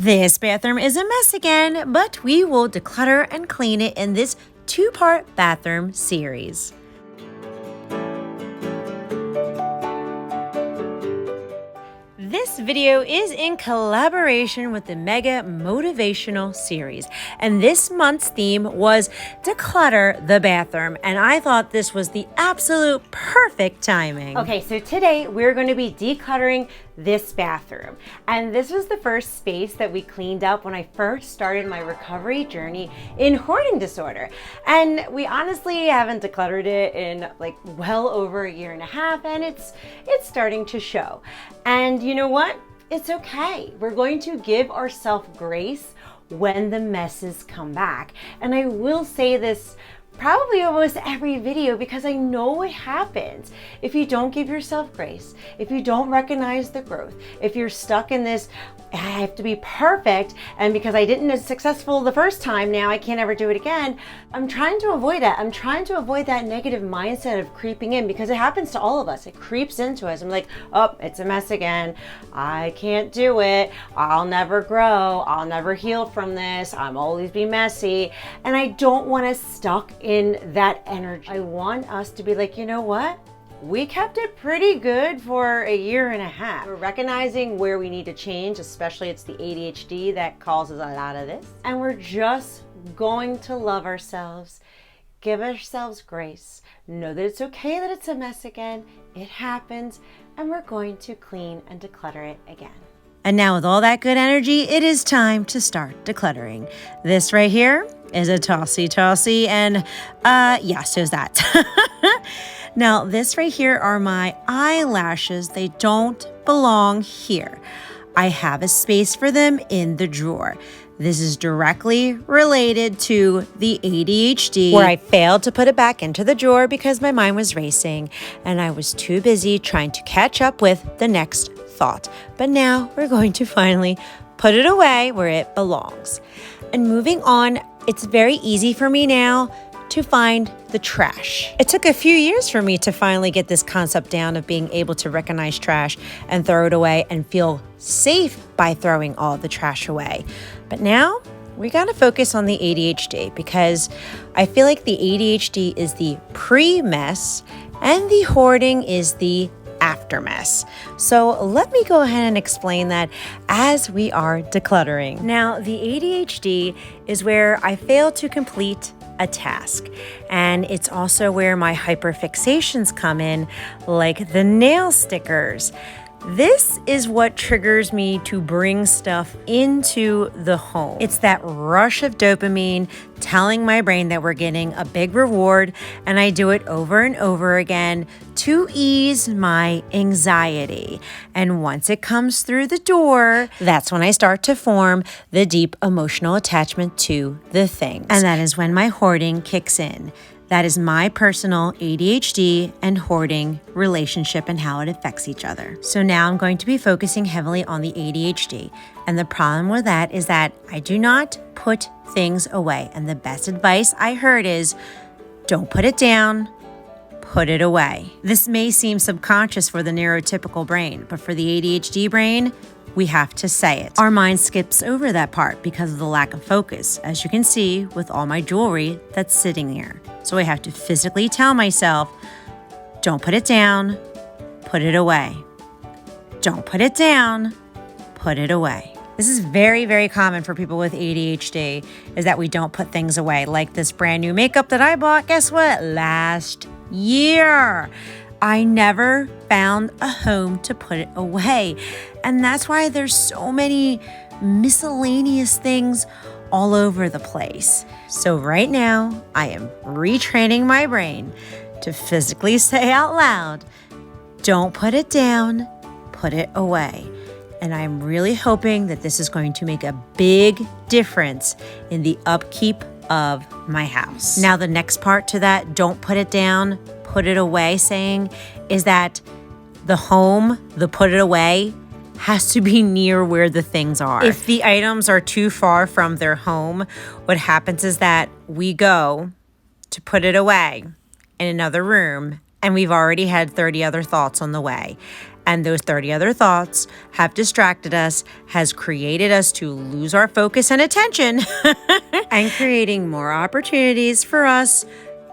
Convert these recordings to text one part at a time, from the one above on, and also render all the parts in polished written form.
This bathroom is a mess again, but we will declutter and clean it in this two-part bathroom series. This video is in collaboration with the Mega Motivational Series, and this month's theme was Declutter the Bathroom, and I thought this was the absolute perfect timing. Okay, so today we're going to be decluttering this bathroom, and this was the first space that we cleaned up when I first started my recovery journey in hoarding disorder, and we honestly haven't decluttered it in like well over a year and a half, and it's starting to show. And you know what? It's okay. We're going to give ourselves grace when the messes come back. And I will say this probably almost every video because I know it happens. If you don't give yourself grace, if you don't recognize the growth, if you're stuck in this, I have to be perfect, and because I didn't as successful the first time, now I can't ever do it again. I'm trying to avoid that. I'm trying to avoid that negative mindset of creeping in, because it happens to all of us. It creeps into us. I'm like, oh, it's a mess again. I can't do it. I'll never grow. I'll never heal from this. I'm always be messy. And I don't want us stuck in that energy. I want us to be like, you know what? We kept it pretty good for a year and a half. We're recognizing where we need to change, especially it's the ADHD that causes a lot of this. And we're just going to love ourselves, give ourselves grace, know that it's okay that it's a mess again, it happens, and we're going to clean and declutter it again. And now with all that good energy, it is time to start decluttering. This right here is a tossy, and yeah, so's that. Now, this right here are my eyelashes. They don't belong here. I have a space for them in the drawer. This is directly related to the ADHD, where I failed to put it back into the drawer because my mind was racing and I was too busy trying to catch up with the next thought. But now we're going to finally put it away where it belongs. And moving on, it's very easy for me now to find the trash. It took a few years for me to finally get this concept down of being able to recognize trash and throw it away and feel safe by throwing all the trash away. But now we gotta focus on the ADHD, because I feel like the ADHD is the pre-mess and the hoarding is the after mess. So let me go ahead and explain that as we are decluttering. Now, the ADHD is where I fail to complete a task, and it's also where my hyperfixations come in, like the nail stickers. This is what triggers me to bring stuff into the home. It's that rush of dopamine telling my brain that we're getting a big reward, and I do it over and over again to ease my anxiety. And once it comes through the door, that's when I start to form the deep emotional attachment to the things. And that is when my hoarding kicks in. That is my personal ADHD and hoarding relationship and how it affects each other. So now I'm going to be focusing heavily on the ADHD. And the problem with that is that I do not put things away. And the best advice I heard is, don't put it down, put it away. This may seem subconscious for the neurotypical brain, but for the ADHD brain, we have to say it. Our mind skips over that part because of the lack of focus, as you can see with all my jewelry that's sitting here. So I have to physically tell myself, don't put it down, put it away. Don't put it down, put it away. This is very, very common for people with ADHD, is that we don't put things away. Like this brand new makeup that I bought, guess what? Last year. I never found a home to put it away. And that's why there's so many miscellaneous things all over the place. So right now, I am retraining my brain to physically say out loud, don't put it down, put it away. And I'm really hoping that this is going to make a big difference in the upkeep of my house. Now, the next part to that, don't put it down, put it away saying, is that the home, the put it away, has to be near where the things are. If the items are too far from their home, what happens is that we go to put it away in another room, and we've already had 30 other thoughts on the way. And those 30 other thoughts have distracted us, has created us to lose our focus and attention, and creating more opportunities for us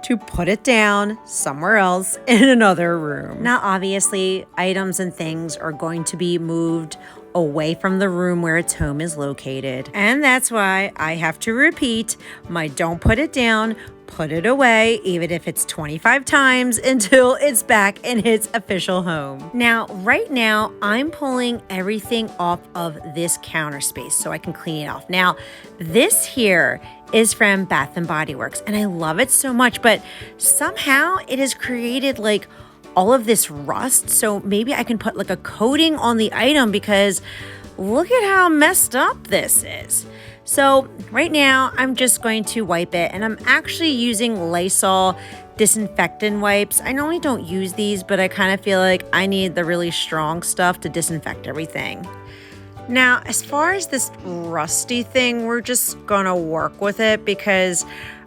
to put it down somewhere else in another room. Now, obviously, items and things are going to be moved away from the room where its home is located. And that's why I have to repeat my don't put it down, put it away, even if it's 25 times until it's back in its official home. Now, right now, I'm pulling everything off of this counter space so I can clean it off. Now, this here is from Bath & Body Works, and I love it so much, but somehow it has created like all of this rust. So maybe I can put like a coating on the item because look at how messed up this is. So right now I'm just going to wipe it, and I'm actually using Lysol disinfectant wipes. I normally don't use these, but I kind of feel like I need the really strong stuff to disinfect everything. Now, as far as this rusty thing, we're just gonna work with it because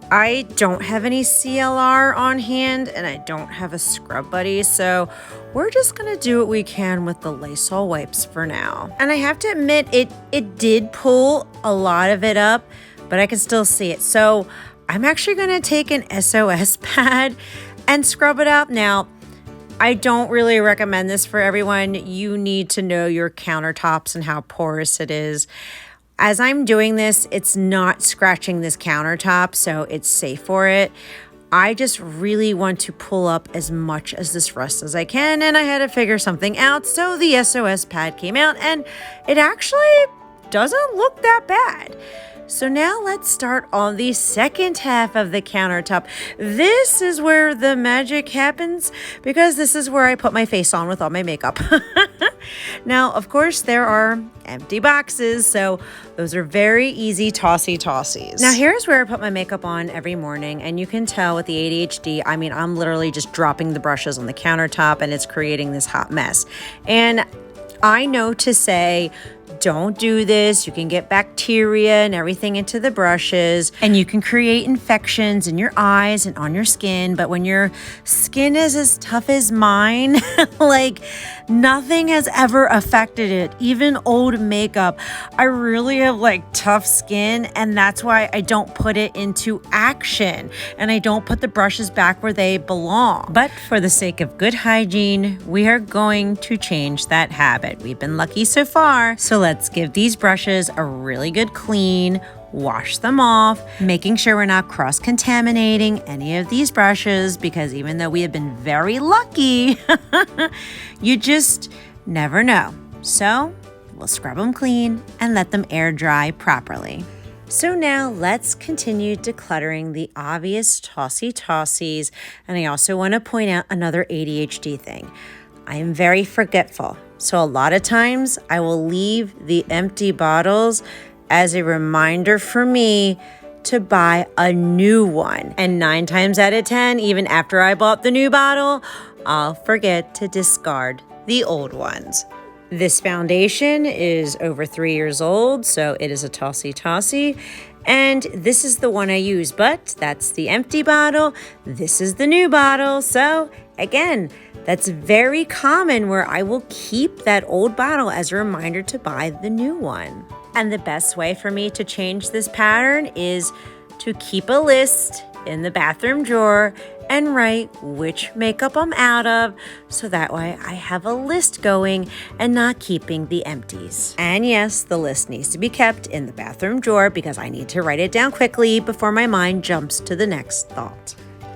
I don't have any CLR on hand and I don't have a scrub buddy, so we're just gonna do what we can with the Lysol wipes for now. And I have to admit, it did pull a lot of it up, but I can still see it. So I'm actually gonna take an SOS pad and scrub it up. Now, I don't really recommend this for everyone. You need to know your countertops and how porous it is. As I'm doing this, it's not scratching this countertop, so it's safe for it. I just really want to pull up as much as this rust as I can, and I had to figure something out, so the SOS pad came out, and it actually doesn't look that bad. So now let's start on the second half of the countertop. This is where the magic happens because this is where I put my face on with all my makeup. Now, of course, there are empty boxes, so those are very easy tossies. Now, here's where I put my makeup on every morning, and you can tell with the ADHD, I mean, I'm literally just dropping the brushes on the countertop, and it's creating this hot mess. And I know to say, don't do this. You can get bacteria and everything into the brushes, and you can create infections in your eyes and on your skin. But when your skin is as tough as mine, like nothing has ever affected it, even old makeup. I really have like tough skin, and that's why I don't put it into action and I don't put the brushes back where they belong. But for the sake of good hygiene, we are going to change that habit. We've been lucky so far. So let's give these brushes a really good clean, wash them off, making sure we're not cross-contaminating any of these brushes, because even though we have been very lucky, you just never know. So we'll scrub them clean and let them air dry properly. So now let's continue decluttering the obvious tossies. And I also want to point out another ADHD thing. I am very forgetful. So a lot of times I will leave the empty bottles as a reminder for me to buy a new one. And 9 times out of 10, even after I bought the new bottle, I'll forget to discard the old ones. This foundation is over 3 years old, so it is a tossy. And this is the one I use, but that's the empty bottle. This is the new bottle. So again, that's very common where I will keep that old bottle as a reminder to buy the new one. And the best way for me to change this pattern is to keep a list in the bathroom drawer and write which makeup I'm out of, so that way I have a list going and not keeping the empties. And yes, the list needs to be kept in the bathroom drawer because I need to write it down quickly before my mind jumps to the next thought.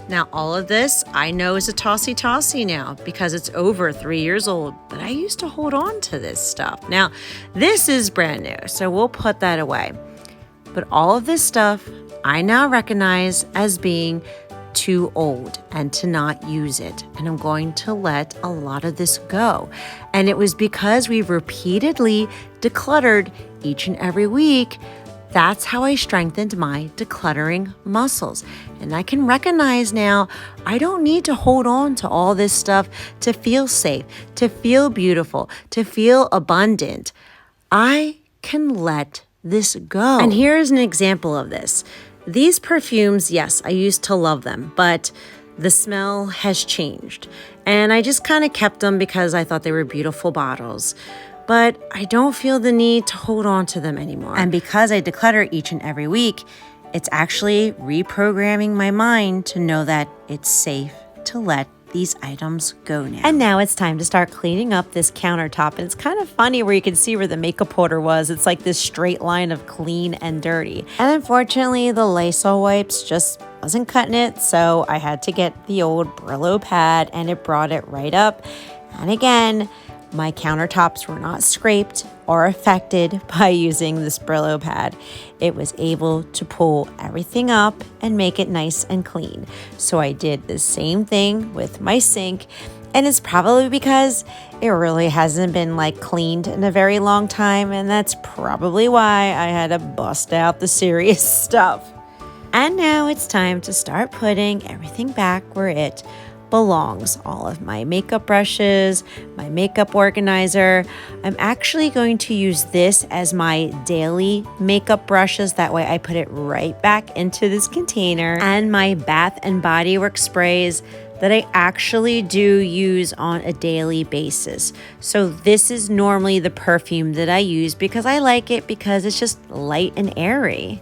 Now, all of this I know is a tossy now because it's over 3 years old, but I used to hold on to this stuff. Now, this is brand new, so we'll put that away. But all of this stuff I now recognize as being too old and to not use it. And I'm going to let a lot of this go. And it was because we've repeatedly decluttered each and every week. That's how I strengthened my decluttering muscles. And I can recognize now I don't need to hold on to all this stuff to feel safe, to feel beautiful, to feel abundant. I can let this go. And here's an example of this. These perfumes, yes, I used to love them, but the smell has changed. And I just kind of kept them because I thought they were beautiful bottles. But I don't feel the need to hold on to them anymore. And because I declutter each and every week, it's actually reprogramming my mind to know that it's safe to let these items go now. And now it's time to start cleaning up this countertop. And it's kind of funny where you can see where the makeup holder was. It's like this straight line of clean and dirty. And unfortunately, the Lysol wipes just wasn't cutting it. So I had to get the old Brillo pad and it brought it right up. And again, my countertops were not scraped or affected by using this Brillo pad. It was able to pull everything up and make it nice and clean. So I did the same thing with my sink, and it's probably because it really hasn't been cleaned in a very long time, and that's probably why I had to bust out the serious stuff. And now it's time to start putting everything back where it belongs. All of my makeup brushes, my makeup organizer. I'm actually going to use this as my daily makeup brushes. That way I put it right back into this container. And my Bath and Body Works sprays that I actually do use on a daily basis. So this is normally the perfume that I use because I like it because it's just light and airy.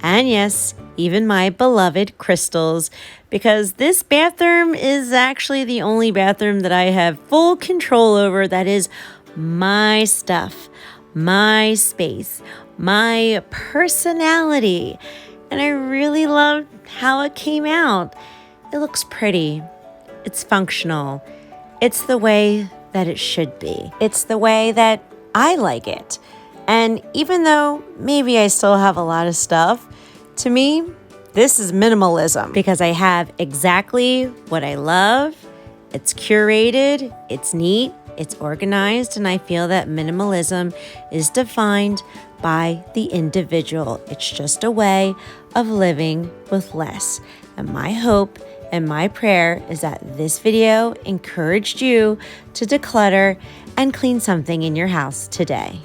And yes, even my beloved crystals, because this bathroom is actually the only bathroom that I have full control over. That is my stuff, my space, my personality. And I really love how it came out. It looks pretty. It's functional. It's the way that it should be. It's the way that I like it. And even though maybe I still have a lot of stuff, to me, this is minimalism because I have exactly what I love. It's curated, it's neat, it's organized, and I feel that minimalism is defined by the individual. It's just a way of living with less. And my hope and my prayer is that this video encouraged you to declutter and clean something in your house today.